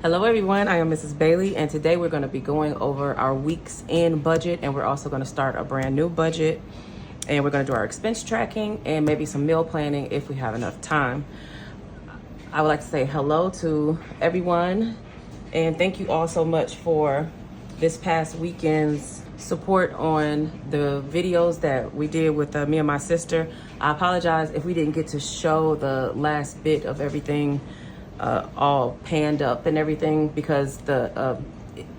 Hello everyone, I am Mrs. Bailey, and today we're going to be going over our week's end budget, and we're also going to start a brand new budget, and we're going to do our expense tracking and maybe some meal planning if we have enough time. I would like to say hello to everyone, and thank you all so much for this past weekend's support on the videos that we did with me and my sister. I apologize if we didn't get to show the last bit of everything all panned up and everything, because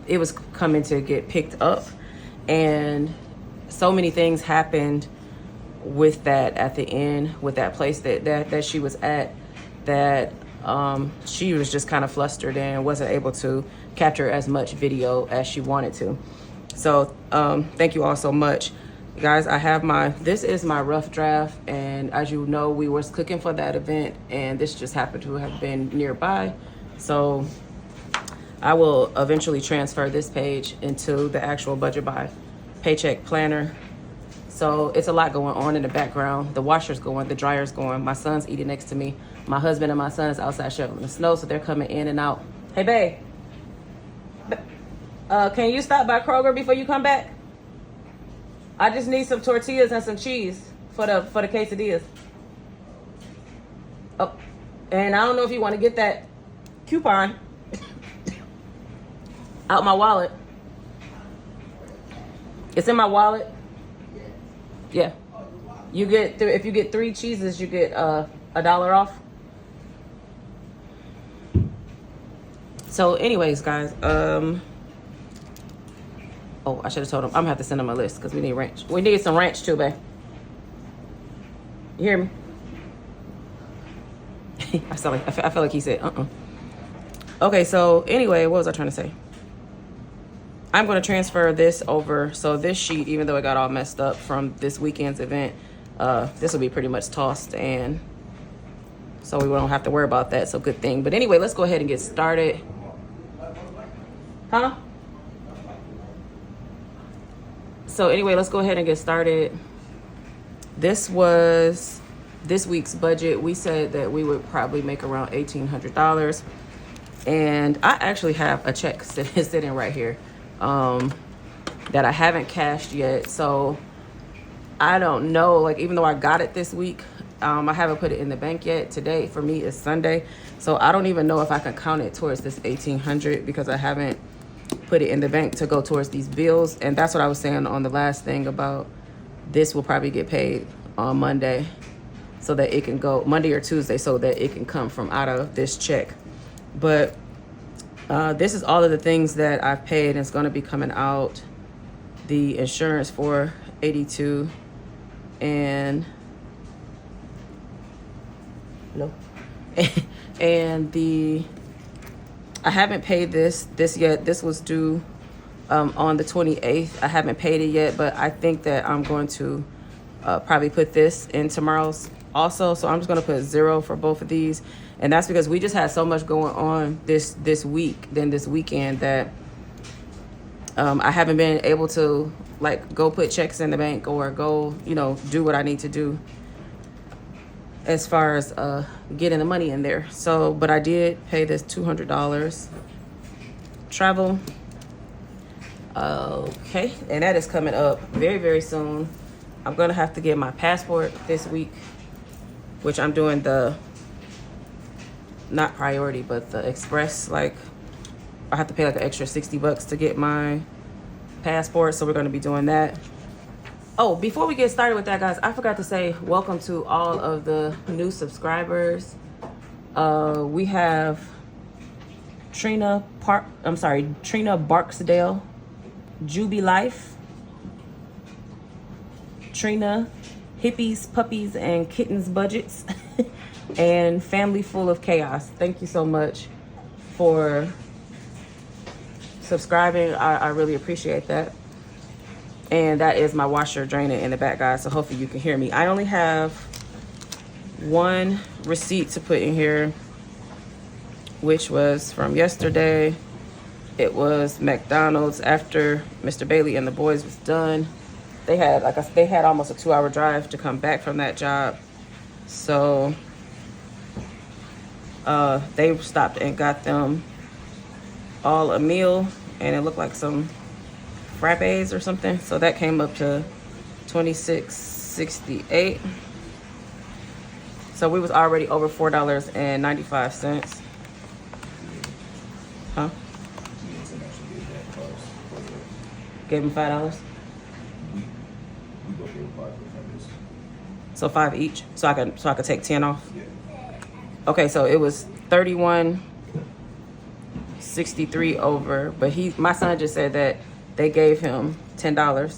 it was coming to get picked up, and so many things happened with that at the end, with that place that she was at, that she was just kind of flustered and wasn't able to capture as much video as she wanted to. So thank you all so much. Guys, this is my rough draft, and as you know, we was cooking for that event, and this just happened to have been nearby. So I will eventually transfer this page into the actual budget by Paycheck planner. So it's a lot going on in the background. The washer's going, the dryer's going, my son's eating next to me. My husband and my son is outside shoveling the snow, so they're coming in and out. Hey, babe, can you stop by Kroger before you come back? I just need some tortillas and some cheese for the quesadillas. Oh, and I don't know if you want to get that coupon out my wallet. It's in my wallet. Yeah. You get if you get 3 cheeses, you get $1 off. So anyways, guys, oh, I should have told him I'm gonna have to send him a list because we need ranch. We need some ranch too, babe. You hear me? I feel like he said Okay, so anyway, what was I trying to say? I'm going to transfer this over. So this sheet, even though it got all messed up from this weekend's event, this will be pretty much tossed, and so we won't have to worry about that. So good thing. But anyway, let's go ahead and get started. Huh? So anyway, let's go ahead and get started. This was this week's budget. We said that we would probably make around $1,800, and I actually have a check sitting right here that I haven't cashed yet. So I don't know, like, even though I got it this week, I haven't put it in the bank yet. Today for me is Sunday, so I don't even know if I can count it towards this $1,800 because I haven't put it in the bank to go towards these bills. And that's what I was saying on the last thing about this will probably get paid on Monday, so that it can go Monday or Tuesday, so that it can come from out of this check. But this is all of the things that I've paid, and it's going to be coming out. The insurance for $82, and no, and I haven't paid this yet. This was due on the 28th. I haven't paid it yet, but I think that I'm going to probably put this in tomorrow's also. So I'm just going to put 0 for both of these. And that's because we just had so much going on this weekend that I haven't been able to, like, go put checks in the bank or go, do what I need to do as far as getting the money in there. So, but I did pay this $200 travel. Okay, and that is coming up very, very soon. I'm gonna have to get my passport this week, which I'm doing the, not priority, but the express. Like, I have to pay like an extra $60 to get my passport, so we're gonna be doing that. Oh, before we get started with that, guys, I forgot to say welcome to all of the new subscribers. We have Trina Barksdale, Juby Life, Trina, Hippies, Puppies, and Kittens Budgets, and Family Full of Chaos. Thank you so much for subscribing. I really appreciate that. And that is my washer draining in the back, guys, so hopefully you can hear me. I only have one receipt to put in here, which was from yesterday. It was McDonald's. After Mr. Bailey and the boys was done, they had almost a 2-hour drive to come back from that job. So they stopped and got them all a meal, and it looked like some frappes or something. So that came up to $26.68. So we was already over $4.95. Huh? Gave him $5. So 5 each. So I could take 10 off. Okay, so it was 31.63 over, but my son just said that they gave him $10.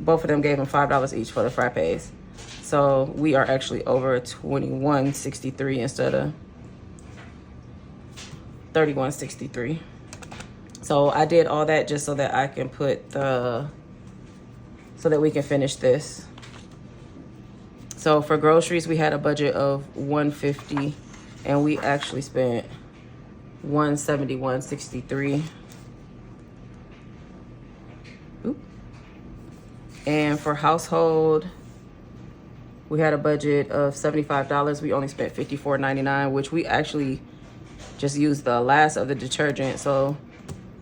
Both of them gave him $5 each for the frappes. So we are actually over 21.63 instead of 31.63. So I did all that just so that I can put so that we can finish this. So for groceries, we had a budget of $150, and we actually spent $171.63. And for household, we had a budget of $75. We only spent $54.99, which we actually just used the last of the detergent. So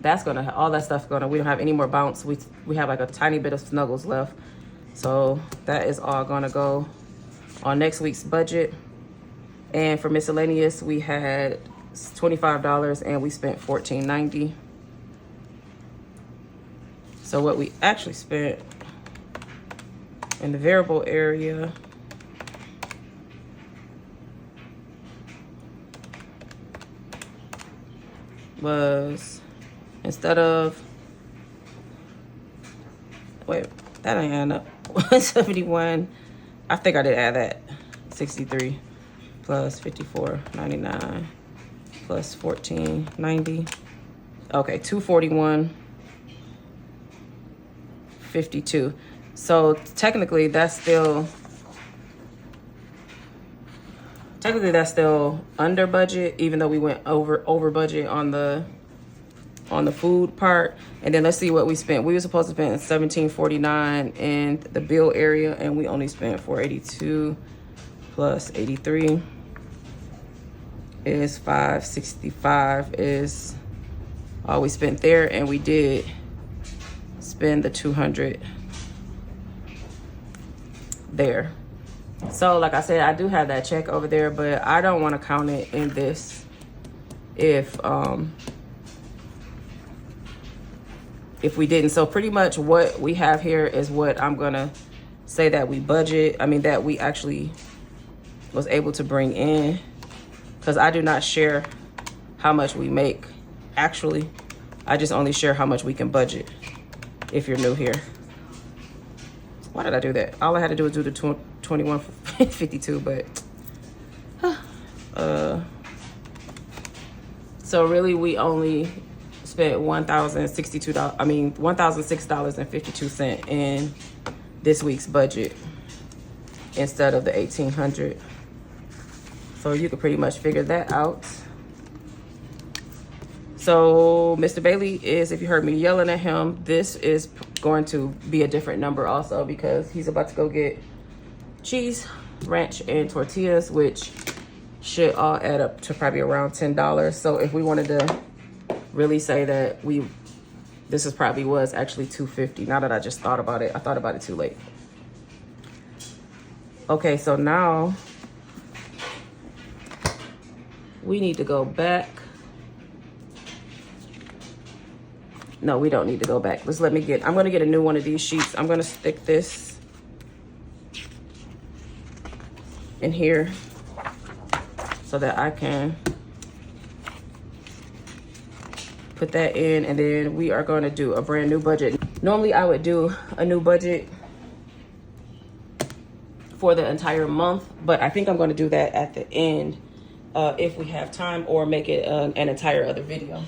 that's gonna, all that stuff gonna, we don't have any more bounce. We have like a tiny bit of Snuggles left. So that is all gonna go on next week's budget. And for miscellaneous, we had $25 and we spent $14.90. So what we actually spent in the variable area was, instead of, wait, that ain't adding up. 171, I think I did add that. 63 plus 54.99 plus 14.90. Okay, 241.52. So technically that's still under budget, even though we went over budget on the food part. And then let's see what we spent. We were supposed to spend $17.49 in the bill area, and we only spent $482 plus 83 is $565 is all we spent there, and we did spend the $200 there. So like I said, I do have that check over there, but I don't want to count it in this if we didn't. So pretty much what we have here is what I'm gonna say that we budget, that we actually was able to bring in, because I do not share how much we make. Actually, I just only share how much we can budget if you're new here. Why did I do that? All I had to do was do the 21.52, but so really we only spent $1,006.52 in this week's budget instead of the $1,800. So you could pretty much figure that out. So Mr. Bailey is, if you heard me yelling at him, this is going to be a different number also, because he's about to go get cheese, ranch, and tortillas, which should all add up to probably around $10. So if we wanted to really say that this is probably was actually $250. Now that I just thought about it, I thought about it too late. Okay, so now we need to go back. No, we don't need to go back. I'm gonna get a new one of these sheets. I'm gonna stick this in here so that I can put that in, and then we are gonna do a brand new budget. Normally I would do a new budget for the entire month, but I think I'm gonna do that at the end if we have time, or make it an entire other video.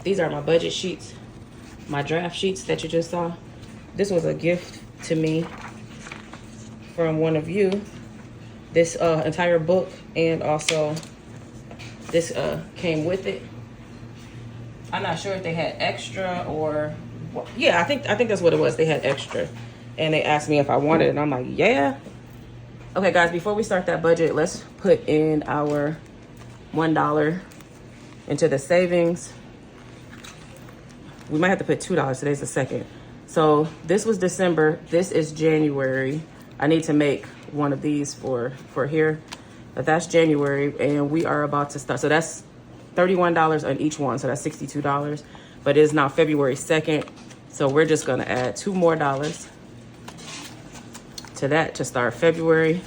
These are my budget sheets, my draft sheets that you just saw. This was a gift to me from one of you. This entire book, and also this came with it. I'm not sure if they had extra or, yeah, I think that's what it was. They had extra, and they asked me if I wanted it, and I'm like, yeah. Okay, guys, before we start that budget, let's put in our $1 into the savings. We might have to put $2. Today's the 2nd. So this was December. This is January. I need to make one of these for here. But that's January, and we are about to start. So that's $31 on each one. So that's $62. But it is now February 2nd. So we're just going to add $2 more to that to start February.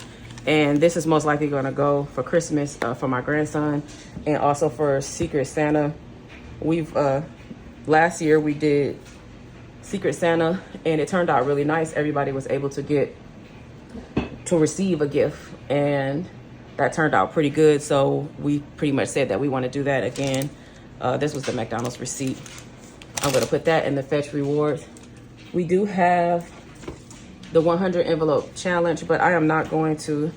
And this is most likely going to go for Christmas for my grandson, and also for Secret Santa. We've last year we did Secret Santa, and it turned out really nice. Everybody was able to receive a gift, and that turned out pretty good. So we pretty much said that we want to do that again. This was the McDonald's receipt. I'm going to put that in the fetch rewards. We do have the 100 envelope challenge, but I am not going to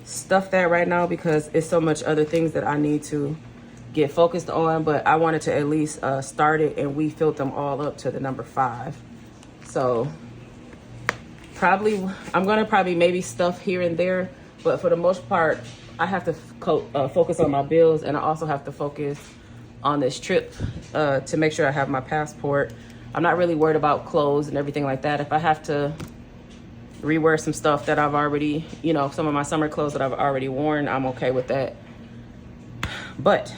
stuff that right now because it's so much other things that I need to get focused on. But I wanted to at least start it, and we filled them all up to the number 5. So I'm going to probably maybe stuff here and there, but for the most part, I have to focus on my bills, and I also have to focus on this trip to make sure I have my passport. I'm not really worried about clothes and everything like that. If I have to rewear some stuff that I've already, some of my summer clothes that I've already worn, I'm okay with that. But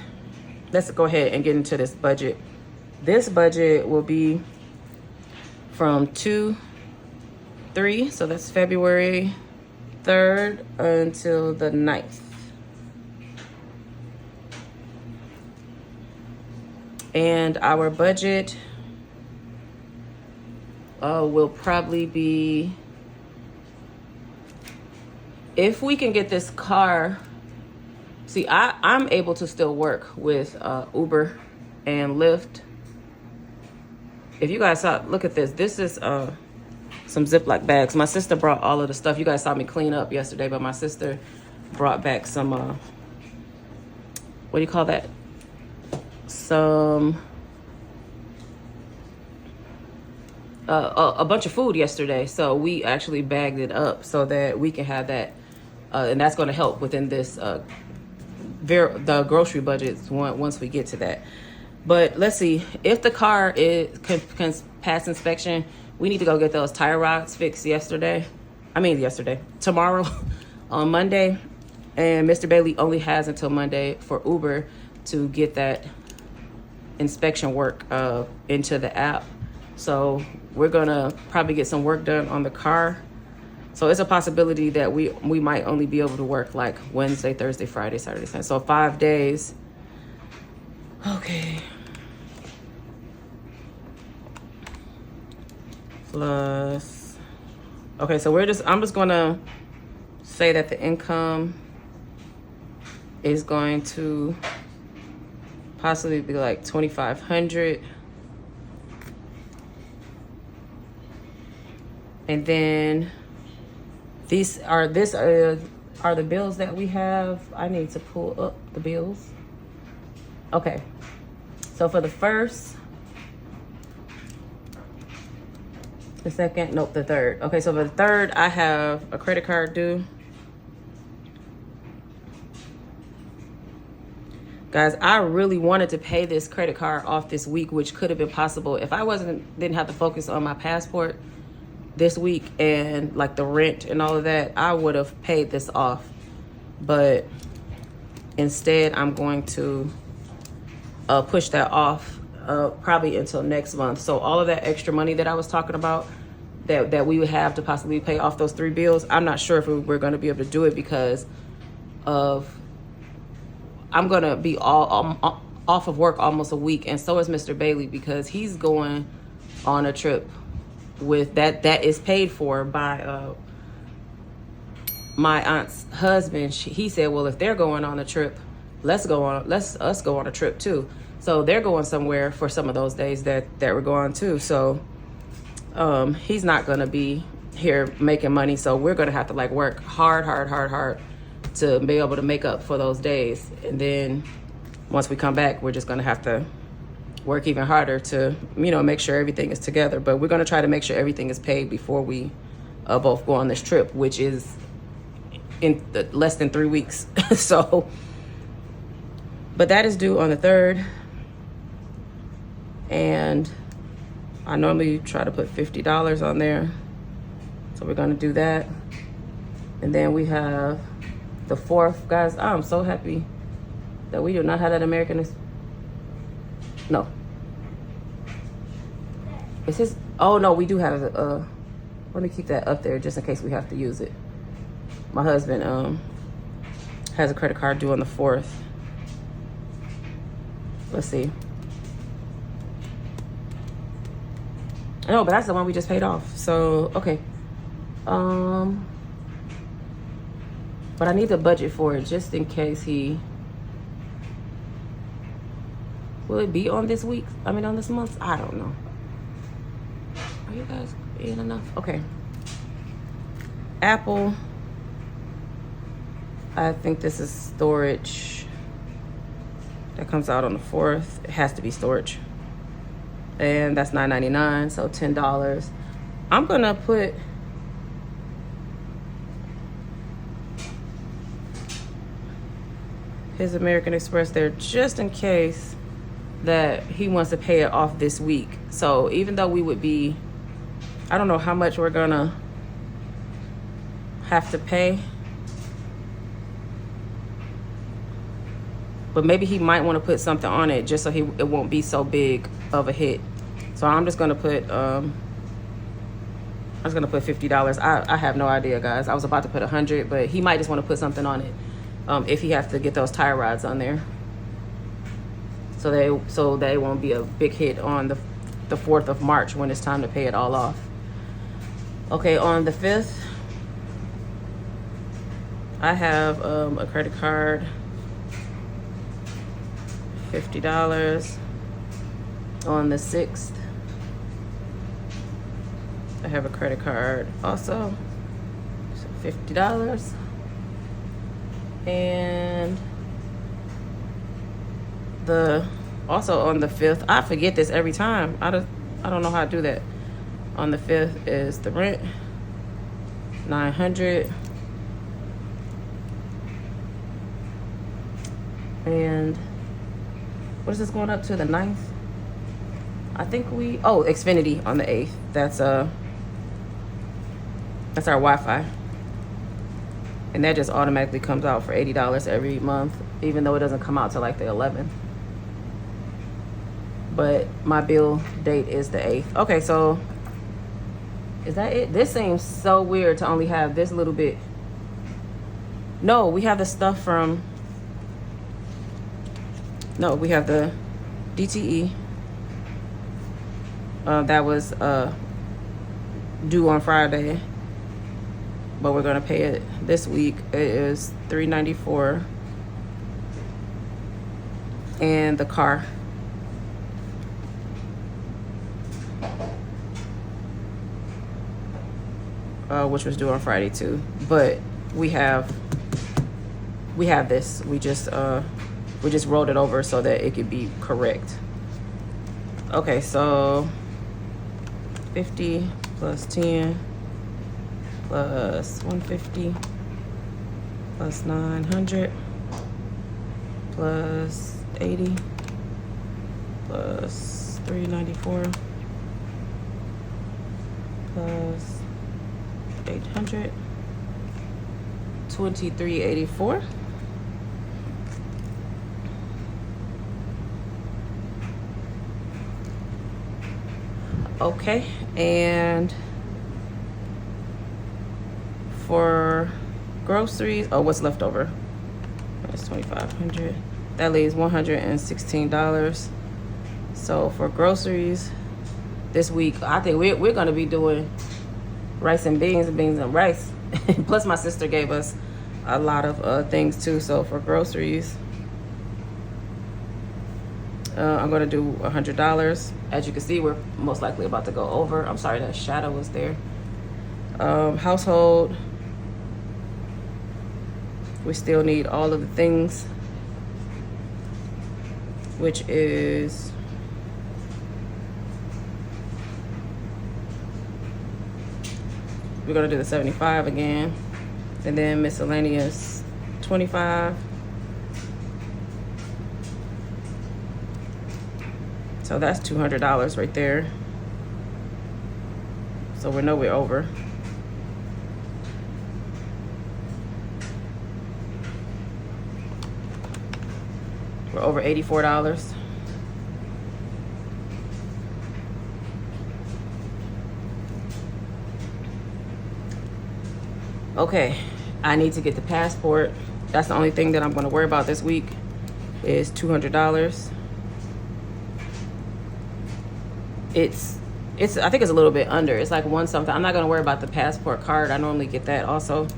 let's go ahead and get into this budget. This budget will be from 2/3, so that's February 3rd until the 9th. And our budget will probably be, if we can get this car. See, I'm able to still work with Uber and Lyft. If you guys saw, look at this. This is some Ziploc bags. My sister brought all of the stuff. You guys saw me clean up yesterday, but my sister brought back some, what do you call that? A bunch of food yesterday. So we actually bagged it up so that we can have that. And that's going to help within this, the grocery budgets once we get to that. But let's see, if the car can pass inspection, we need to go get those tire rods fixed tomorrow on Monday. And Mr. Bailey only has until Monday for Uber to get that inspection work into the app. So we're gonna probably get some work done on the car. So it's a possibility that we might only be able to work like Wednesday, Thursday, Friday, Saturday, Sunday. So 5 days. Okay. Plus, okay, so I'm just gonna say that the income is going to possibly be like $2,500. And then these are the bills that we have. I need to pull up the bills. Okay, so for the first, the second, nope, the third. Okay, so for the third, I have a credit card due. Guys, I really wanted to pay this credit card off this week, which could have been possible if I didn't have to focus on my passport this week and like the rent and all of that. I would have paid this off, but instead I'm going to push that off probably until next month. So all of that extra money that I was talking about that we would have to possibly pay off those 3 bills, I'm not sure if we're going to be able to do it because I'm going to be off of work almost a week, and so is Mr. Bailey because he's going on a trip with that is paid for by my aunt's husband. He said, well, if they're going on a trip, let's us go on a trip too. So they're going somewhere for some of those days that we're going to. So he's not going to be here making money. So we're going to have to like work hard to be able to make up for those days. And then once we come back, we're just going to have to work even harder to, make sure everything is together. But we're going to try to make sure everything is paid before we both go on this trip, which is in less than 3 weeks. So But that is due on the 3rd. And I normally try to put $50 on there. So we're gonna do that. And then we have the 4th. Guys, I'm so happy that we do not have that American no. It's just, oh no, we do have let me keep that up there just in case we have to use it. My husband has a credit card due on the 4th. Let's see. No, but that's the one we just paid off. So, okay. But I need to budget for it just in case he... Will it be on this week? I mean, on this month? I don't know. Are you guys in enough? Okay. Apple. I think this is storage. That comes out on the 4th. It has to be storage. And that's $9.99, so $10. I'm gonna put his American Express there just in case that he wants to pay it off this week. So even though we would be, I don't know how much we're gonna have to pay, but maybe he might want to put something on it just so it won't be so big of a hit. So I'm just gonna put $50. I have no idea, guys. I was about to put 100, but he might just want to put something on it if he has to get those tire rods on there, so they won't be a big hit on the 4th of March when it's time to pay it all off. Okay, on the 5th, I have a credit card, $50. On the 6th, I have a credit card also, so $50. And also on the 5th, I forget this every time. I don't know how to do that. On the 5th is the rent, $900. And what is this going up to, the 9th? I think Xfinity on the 8th. That's our Wi-Fi. And that just automatically comes out for $80 every month, even though it doesn't come out till like the 11th. But my bill date is the 8th. Okay, so is that it? This seems so weird to only have this little bit. No, we have the stuff from, no, we have the DTE. That was due on Friday, but we're gonna pay it this week. It is $394, and the car, which was due on Friday too. But we have this. We just rolled it over so that it could be correct. Okay, so 50 plus 10 plus 150 plus 900 plus 80 plus 394 plus 800, 2384. Okay, and for groceries, what's left over? That's $2,500. That leaves $116. So for groceries this week, I think we're gonna be doing rice and beans and rice. Plus my sister gave us a lot of things too. So for groceries, I'm gonna do $100. As you can see, we're most likely about to go over. I'm sorry, that shadow was there. Household, we still need all of the things, which is we're gonna do the 75 again, and then miscellaneous 25. So that's $200 right there. So we know we're over. We're over $84. Okay, I need to get the passport. That's the only thing that I'm going to worry about this week is $200. It's I think it's a little bit under. It's like one something. I'm not going to worry about the passport card. I normally get that also,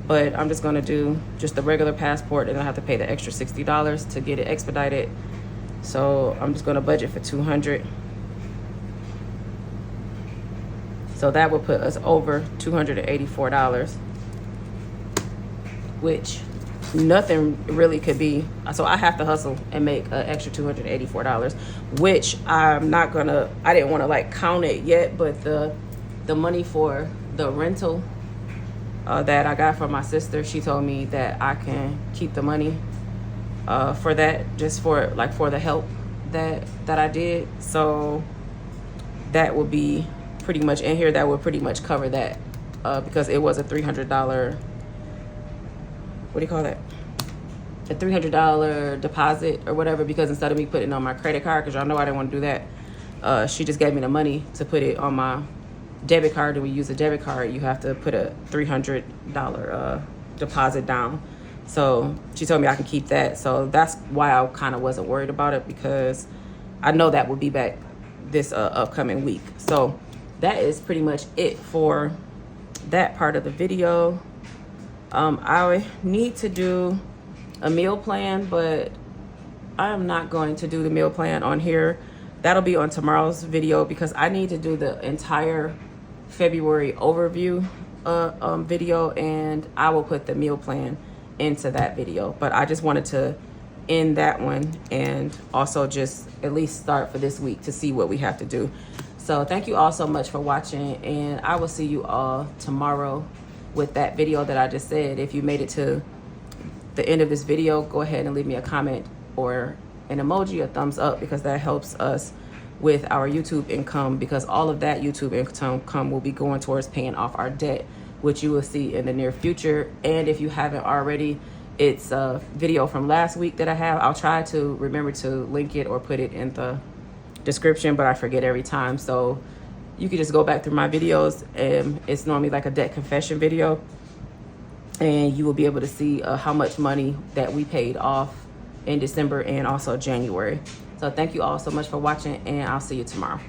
but I'm just going to do just the regular passport, and I have to pay the extra $60 to get it expedited. So I'm just going to budget for $200. So that would put us over $284, which nothing really could be. So I have to hustle and make an extra $284, which I didn't want to like count it yet, but the money for the rental that I got from my sister, she told me that I can keep the money for that, just for the help that I did. So that would be pretty much in here. That would pretty much cover that because it was a $300, what do you call that? A $300 deposit or whatever, because instead of me putting it on my credit card, because y'all know I didn't want to do that, she just gave me the money to put it on my debit card. And we use a debit card, you have to put a $300 deposit down. So she told me I can keep that. So that's why I kind of wasn't worried about it, because I know that will be back this upcoming week. So that is pretty much it for that part of the video. I need to do a meal plan, but I am not going to do the meal plan on here. That'll be on tomorrow's video, because I need to do the entire February overview video, and I will put the meal plan into that video. But I just wanted to end that one and also just at least start for this week to see what we have to do. So thank you all so much for watching, and I will see you all tomorrow with that video that I just said. If you made it to the end of this video, go ahead and leave me a comment or an emoji, a thumbs up, because that helps us with our YouTube income, because all of that YouTube income will be going towards paying off our debt, which you will see in the near future. And if you haven't already, it's a video from last week that I have. I'll try to remember to link it or put it in the description, but I forget every time. So you can just go back through my videos, and it's normally like a debt confession video, and you will be able to see how much money that we paid off in December and also January. So thank you all so much for watching, and I'll see you tomorrow.